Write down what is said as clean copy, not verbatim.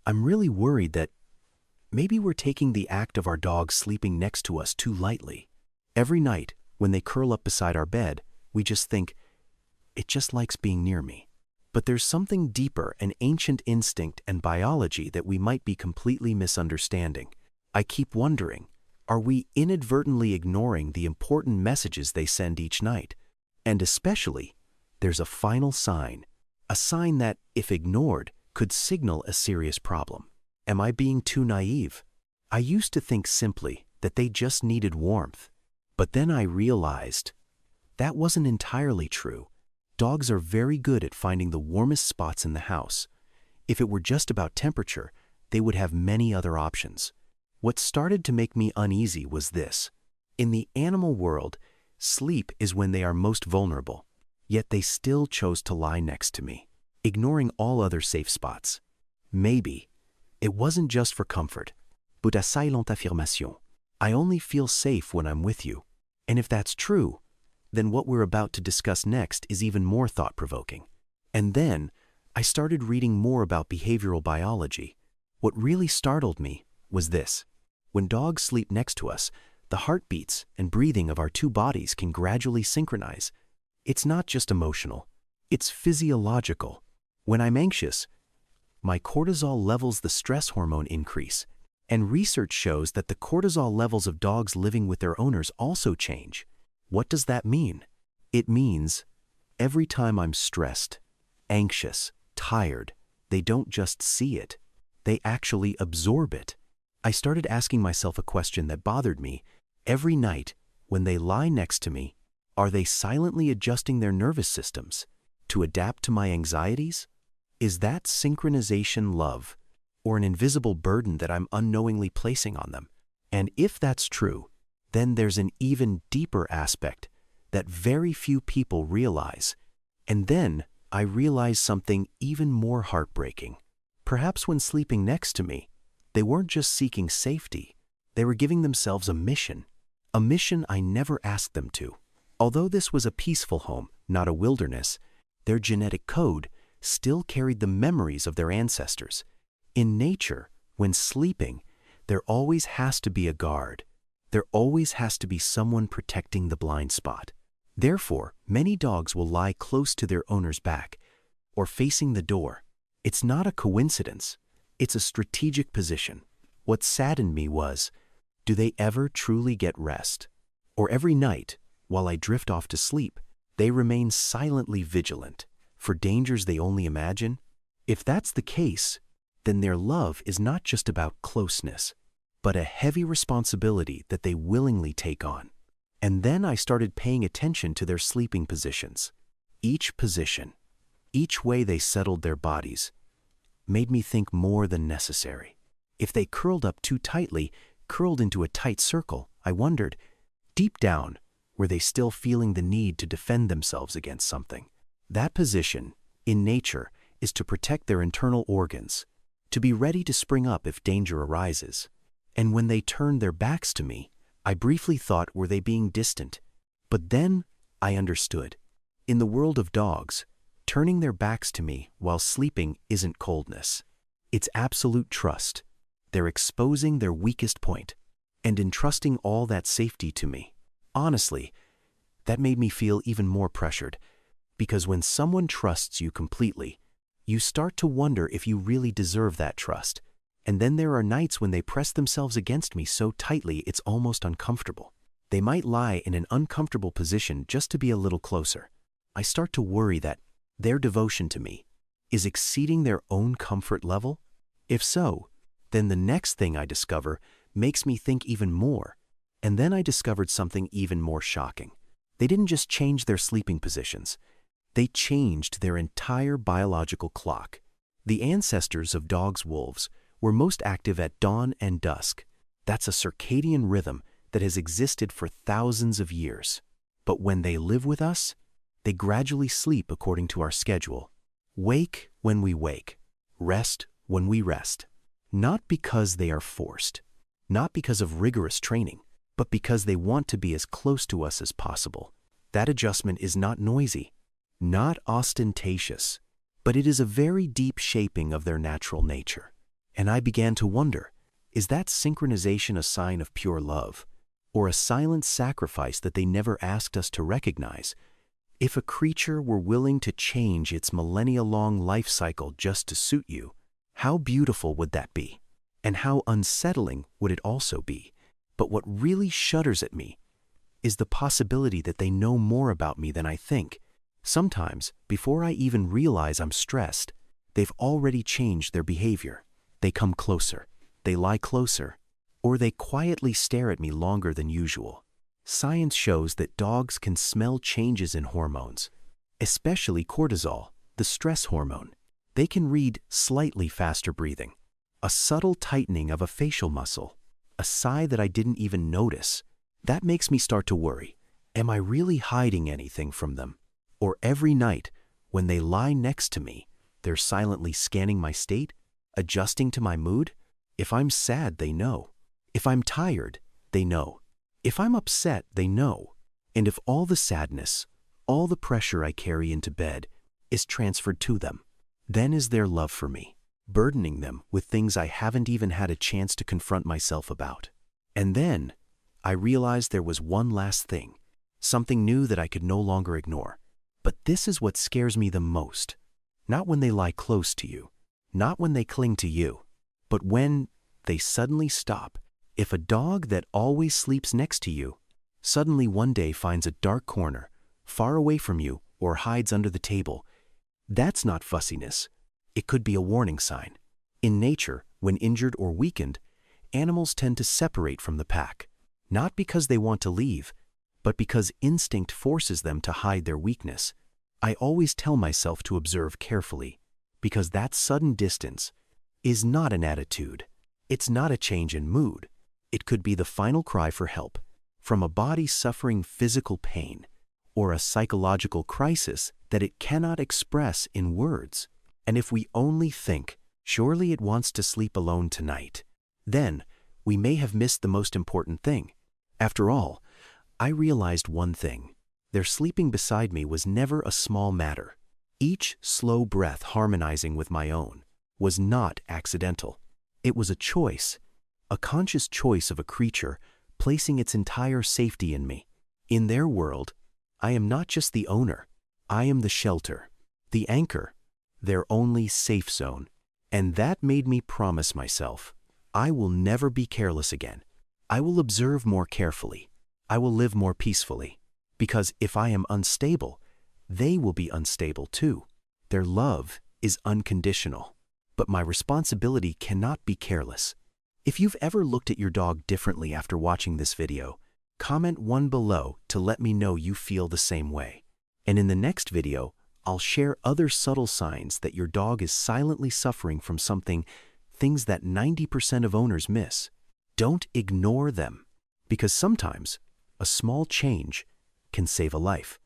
I'm really worried that maybe we're taking the act of our dog sleeping next to us too lightly. Every night, when they curl up beside our bed, we just think, it just likes being near me. But there's something deeper, an ancient instinct and biology that we might be completely misunderstanding. I keep wondering, are we inadvertently ignoring the important messages they send each night? And especially, there's a final sign, a sign that, if ignored, could signal a serious problem. Am I being too naive? I used to think simply that they just needed warmth. But then I realized that wasn't entirely true. Dogs are very good at finding the warmest spots in the house. If it were just about temperature, they would have many other options. What started to make me uneasy was this. In the animal world, sleep is when they are most vulnerable, yet they still chose to lie next to me, ignoring all other safe spots. Maybe it wasn't just for comfort, but a silente affirmation. I only feel safe when I'm with you. And if that's true, then what we're about to discuss next is even more thought-provoking. And then I started reading more about behavioral biology. What really startled me was this. When dogs sleep next to us, the heartbeats and breathing of our two bodies can gradually synchronize. It's not just emotional, it's physiological. When I'm anxious, my cortisol levels, the stress hormone, increase. And research shows that the cortisol levels of dogs living with their owners also change. What does that mean? It means every time I'm stressed, anxious, tired, they don't just see it, they actually absorb it. I started asking myself a question that bothered me. Every night, when they lie next to me, are they silently adjusting their nervous systems to adapt to my anxieties? Is that synchronization love, or an invisible burden that I'm unknowingly placing on them? And if that's true, then there's an even deeper aspect that very few people realize. And then I realized something even more heartbreaking. Perhaps when sleeping next to me, they weren't just seeking safety, they were giving themselves a mission I never asked them to. Although this was a peaceful home, not a wilderness, their genetic code still carried the memories of their ancestors. In nature, when sleeping, there always has to be a guard. There always has to be someone protecting the blind spot. Therefore, many dogs will lie close to their owner's back or facing the door. It's not a coincidence. It's a strategic position. What saddened me was, do they ever truly get rest? Or every night, while I drift off to sleep, they remain silently vigilant for dangers they only imagine? If that's the case, then their love is not just about closeness, but a heavy responsibility that they willingly take on. And then I started paying attention to their sleeping positions. Each position, each way they settled their bodies, made me think more than necessary. If they curled up too tightly, curled into a tight circle, I wondered, deep down, were they still feeling the need to defend themselves against something? That position, in nature, is to protect their internal organs, to be ready to spring up if danger arises. And when they turned their backs to me, I briefly thought, were they being distant? But then I understood. In the world of dogs, turning their backs to me while sleeping isn't coldness. It's absolute trust. They're exposing their weakest point and entrusting all that safety to me. Honestly, that made me feel even more pressured, because when someone trusts you completely, you start to wonder if you really deserve that trust. And then there are nights when they press themselves against me so tightly it's almost uncomfortable. They might lie in an uncomfortable position just to be a little closer. I start to worry that their devotion to me is exceeding their own comfort level. If so, then the next thing I discover makes me think even more. And then I discovered something even more shocking. They didn't just change their sleeping positions. They changed their entire biological clock. The ancestors of dogs' wolves were most active at dawn and dusk. That's a circadian rhythm that has existed for thousands of years. But when they live with us, they gradually sleep according to our schedule. Wake when we wake, rest when we rest. Not because they are forced, not because of rigorous training, but because they want to be as close to us as possible. That adjustment is not noisy, not ostentatious, but it is a very deep shaping of their natural nature. And I began to wonder, is that synchronization a sign of pure love, or a silent sacrifice that they never asked us to recognize? If a creature were willing to change its millennia-long life cycle just to suit you, how beautiful would that be? And how unsettling would it also be? But what really shudders at me is the possibility that they know more about me than I think. Sometimes, before I even realize I'm stressed, they've already changed their behavior. They come closer, they lie closer, or they quietly stare at me longer than usual. Science shows that dogs can smell changes in hormones, especially cortisol, the stress hormone. They can read slightly faster breathing, a subtle tightening of a facial muscle, a sigh that I didn't even notice. That makes me start to worry. Am I really hiding anything from them? Or every night, when they lie next to me, they're silently scanning my state, adjusting to my mood? If I'm sad, they know. If I'm tired, they know. If I'm upset, they know. And if all the sadness, all the pressure I carry into bed is transferred to them, then is their love for me, burdening them with things I haven't even had a chance to confront myself about. And then I realized there was one last thing, something new that I could no longer ignore. But this is what scares me the most. Not when they lie close to you, not when they cling to you, but when they suddenly stop. If a dog that always sleeps next to you suddenly one day finds a dark corner, far away from you, or hides under the table, that's not fussiness. It could be a warning sign. In nature, when injured or weakened, animals tend to separate from the pack, not because they want to leave, but because instinct forces them to hide their weakness. I always tell myself to observe carefully, because that sudden distance is not an attitude. It's not a change in mood. It could be the final cry for help from a body suffering physical pain or a psychological crisis that it cannot express in words. And if we only think, surely it wants to sleep alone tonight, then we may have missed the most important thing. After all, I realized one thing. Their sleeping beside me was never a small matter. Each slow breath harmonizing with my own was not accidental. It was a choice, a conscious choice of a creature placing its entire safety in me. In their world, I am not just the owner. I am the shelter, the anchor, their only safe zone. And that made me promise myself, I will never be careless again. I will observe more carefully. I will live more peacefully. Because if I am unstable, they will be unstable too. Their love is unconditional. But my responsibility cannot be careless. If you've ever looked at your dog differently after watching this video, comment 1 below to let me know you feel the same way. And in the next video, I'll share other subtle signs that your dog is silently suffering from something, things that 90% of owners miss. Don't ignore them, because sometimes a small change can save a life.